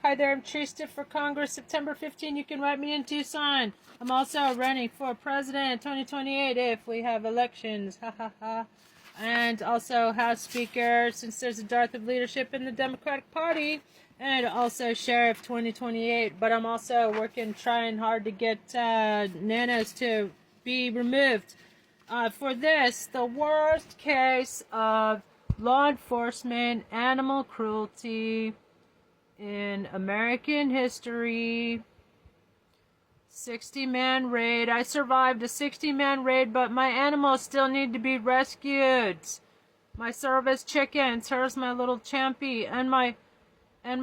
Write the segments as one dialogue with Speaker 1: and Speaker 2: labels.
Speaker 1: Hi there, I'm Trista for Congress, September 15. You can write me in Tucson. I'm also running for president 2028 if we have elections. Ha ha ha. And also House Speaker, since there's a dearth of leadership in the Democratic Party. And also Sheriff 2028. But I'm also trying hard to get nanos to be removed. For this, the worst case of law enforcement animal cruelty in American history. 60-man raid. I survived a 60-man raid, but my animals still need to be rescued. My service chickens. Here's my little champy. And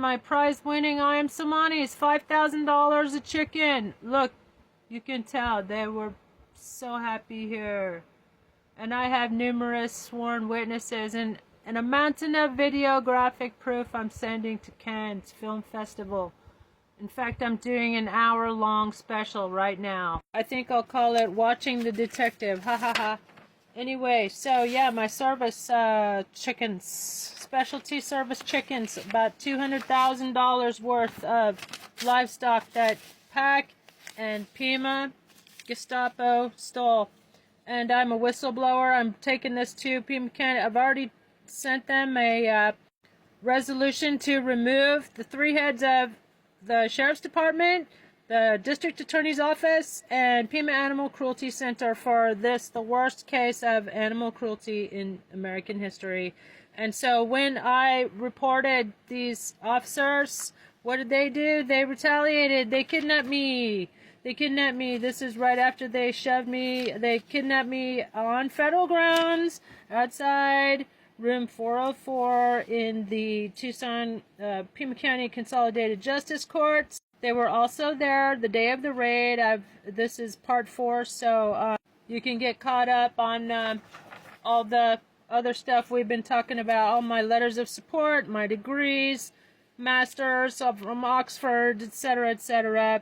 Speaker 1: my prize winning I am Somani's $5,000 a chicken. Look, you can tell they were so happy here. And I have numerous sworn witnesses and a mountain of videographic proof I'm sending to Cannes Film Festival. In fact, I'm doing an hour-long special right now. I think I'll call it Watching the Detective. Ha ha ha. Anyway, so yeah, my service chickens, specialty service chickens, about $200,000 worth of livestock that PAC and Pima Gestapo stole. And I'm a whistleblower. I'm taking this to Pima County. I've already sent them a resolution to remove the 3 heads of the Sheriff's Department, the District Attorney's Office, and Pima Animal Cruelty Center for this, the worst case of animal cruelty in American history. And so when I reported these officers, what did they do? They retaliated. They kidnapped me. This is right after they shoved me. They kidnapped me on federal grounds outside room 404 in the Tucson, Pima County Consolidated Justice Courts. They were also there the day of the raid. This is part 4, so you can get caught up on all the other stuff we've been talking about, all my letters of support, my degrees, masters from Oxford, etc., etc.,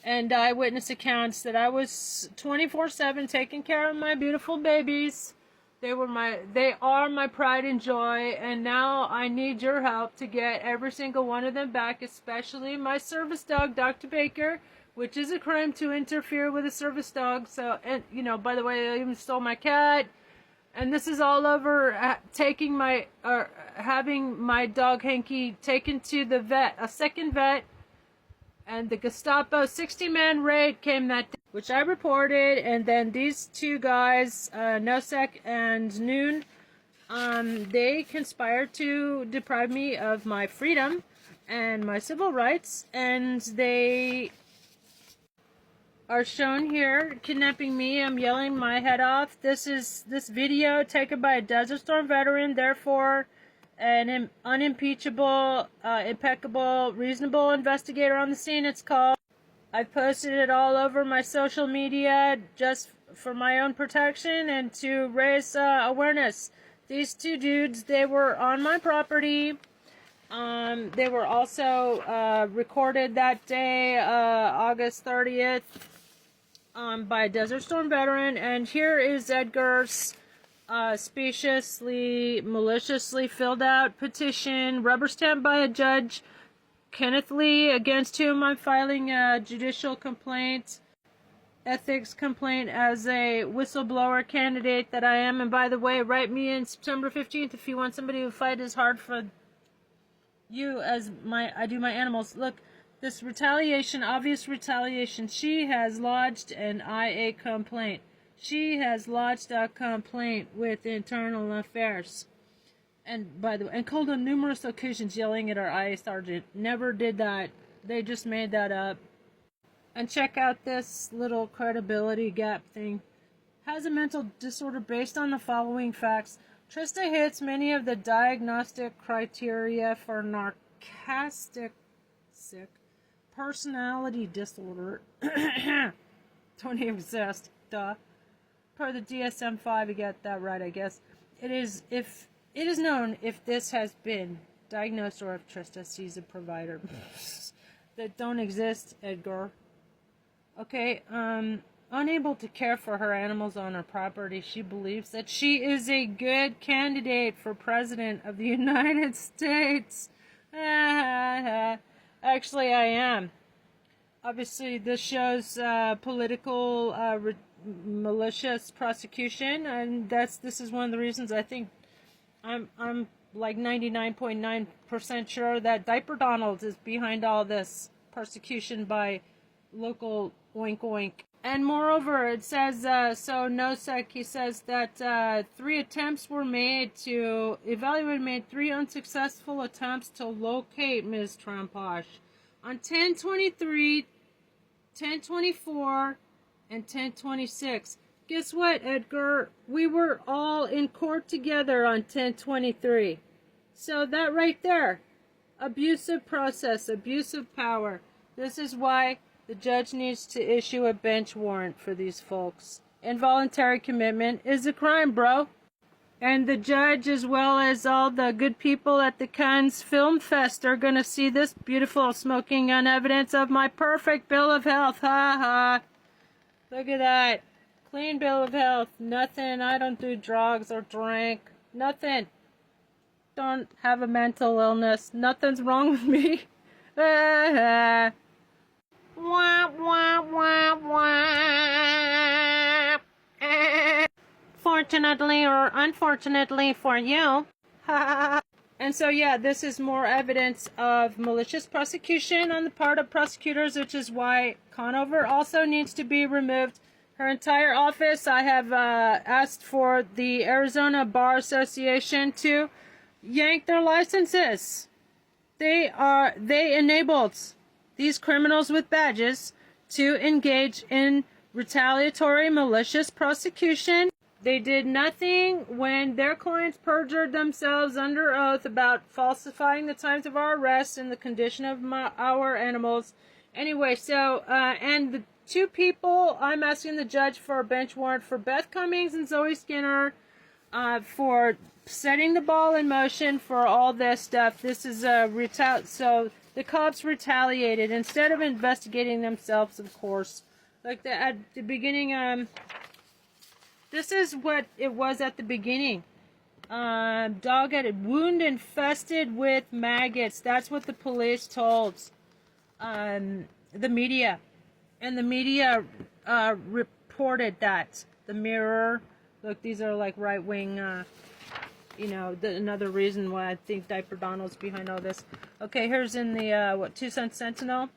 Speaker 1: and eyewitness accounts that I was 24/7 taking care of my beautiful babies. They are my pride and joy, and now I need your help to get every single one of them back, especially my service dog, Dr. Baker, which is a crime to interfere with a service dog. So, and you know, by the way, I even stole my cat, and this is all over having my dog Hanky taken to the vet, a second vet, and the Gestapo 60-man raid came that day, which I reported, and then these 2 guys, Nosek and Noon, they conspired to deprive me of my freedom and my civil rights, and they are shown here kidnapping me. I'm yelling my head off. This video taken by a Desert Storm veteran, therefore an unimpeachable, impeccable, reasonable investigator on the scene, it's called. I've posted it all over my social media just for my own protection and to raise awareness. These 2 dudes, they were on my property. They were also recorded that day, August 30th, by a Desert Storm veteran. And here is Edgar's speciously, maliciously filled out petition, rubber stamped by a judge, Kenneth Lee, against whom I'm filing a judicial complaint, ethics complaint as a whistleblower candidate that I am. And by the way, write me in September 15th if you want somebody who fight as hard for you as I do my animals. Look, this retaliation, obvious retaliation. She has lodged an IA complaint. She has lodged a complaint with Internal Affairs. And by the way, and called on numerous occasions yelling at our IA sergeant. Never did that. They just made that up. And check out this little credibility gap thing. Has a mental disorder based on the following facts. Trista hits many of the diagnostic criteria for narcissistic personality disorder. Don't exist. Duh. Per the DSM-5, you got that right, I guess. It is known if this has been diagnosed or if Trista sees a provider that don't exist, Edgar. Okay, unable to care for her animals on her property, she believes that she is a good candidate for President of the United States. Actually, I am. Obviously, this shows political malicious prosecution, and this is one of the reasons I think I'm like 99.9% sure that Diaper Donald is behind all this persecution by local oink oink. And moreover, it says, so Nosek, he says that 3 attempts were made to evaluate, made 3 unsuccessful attempts to locate Ms. Tramposh on 10/23, 10/24, and 10/26. Guess what, Edgar? We were all in court together on 10/23. So that right there, abusive process, abusive power. This is why the judge needs to issue a bench warrant for these folks. Involuntary commitment is a crime, bro. And the judge, as well as all the good people at the Cannes Film Fest, are going to see this beautiful smoking gun evidence of my perfect bill of health. Ha ha. Look at that. Clean bill of health. Nothing. I don't do drugs or drink. Nothing. Don't have a mental illness. Nothing's wrong with me. Wah, wah, wah, wah. Fortunately or unfortunately for you. And so, yeah, this is more evidence of malicious prosecution on the part of prosecutors, which is why Conover also needs to be removed. Her entire office, I have asked for the Arizona Bar Association to yank their licenses. They enabled these criminals with badges to engage in retaliatory malicious prosecution. They did nothing when their clients perjured themselves under oath about falsifying the times of our arrests and the condition of our animals. Anyway, so, and the 2 people, I'm asking the judge for a bench warrant for Beth Cummings and Zoe Skinner for setting the ball in motion for all this stuff. This is so the cops retaliated instead of investigating themselves, of course. Like at the beginning, this is what it was at the beginning. Dog had a wound infested with maggots. That's what the police told the media. And the media reported that. The Mirror. Look, these are like right-wing, another reason why I think Diaper Donald's behind all this. Okay, here's in the, Tucson Sentinel.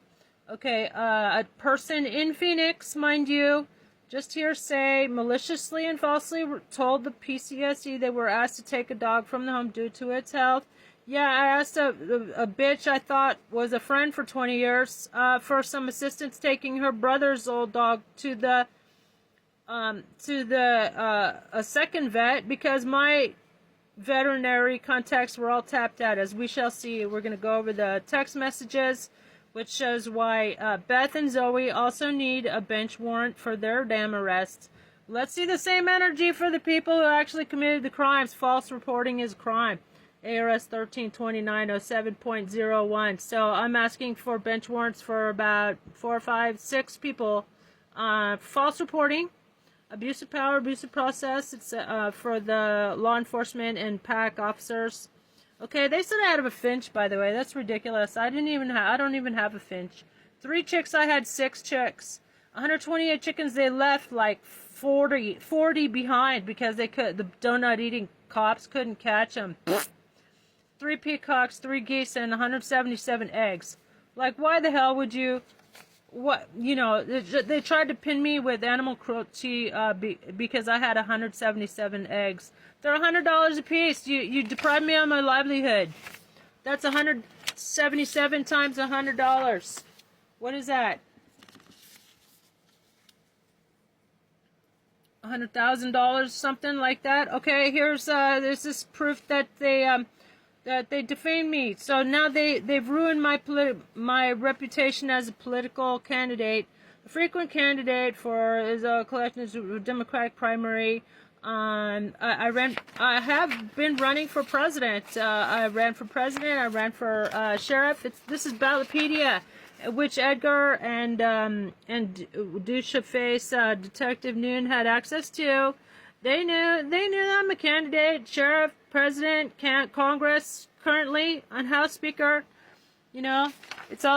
Speaker 1: Okay, a person in Phoenix, mind you, just hearsay, maliciously and falsely told the PCSE they were asked to take a dog from the home due to its health. Yeah, I asked a bitch I thought was a friend for 20 years for some assistance taking her brother's old dog to a second vet because my veterinary contacts were all tapped out. As we shall see, we're going to go over the text messages, which shows why Beth and Zoe also need a bench warrant for their damn arrests. Let's see the same energy for the people who actually committed the crimes. False reporting is a crime. ARS 132907.01. So I'm asking for bench warrants for about 4, 5, 6 people. False reporting, abusive power, abusive process. It's for the law enforcement and PAC officers. Okay, they said I had a finch, by the way. That's ridiculous. I don't even have a finch. 3 chicks, I had 6 chicks. 128 chickens, they left like 40 behind because the donut eating cops couldn't catch them. 3 peacocks, 3 geese, and 177 eggs. Like, why the hell would you... they tried to pin me with animal cruelty because I had 177 eggs. They're $100 a piece. You deprived me of my livelihood. That's 177 times $100. What is that? $100,000, something like that. Okay, here's there's this proof that they defamed me. So now they've ruined my reputation as a political candidate, a frequent candidate for a collective Democratic primary. I have been running for president. I ran for president. I ran for sheriff. This is Ballotpedia, which Edgar and douche-face Detective Noon had access to. They knew that I'm a candidate, sheriff, president, Congress, currently, and House Speaker. You know, it's all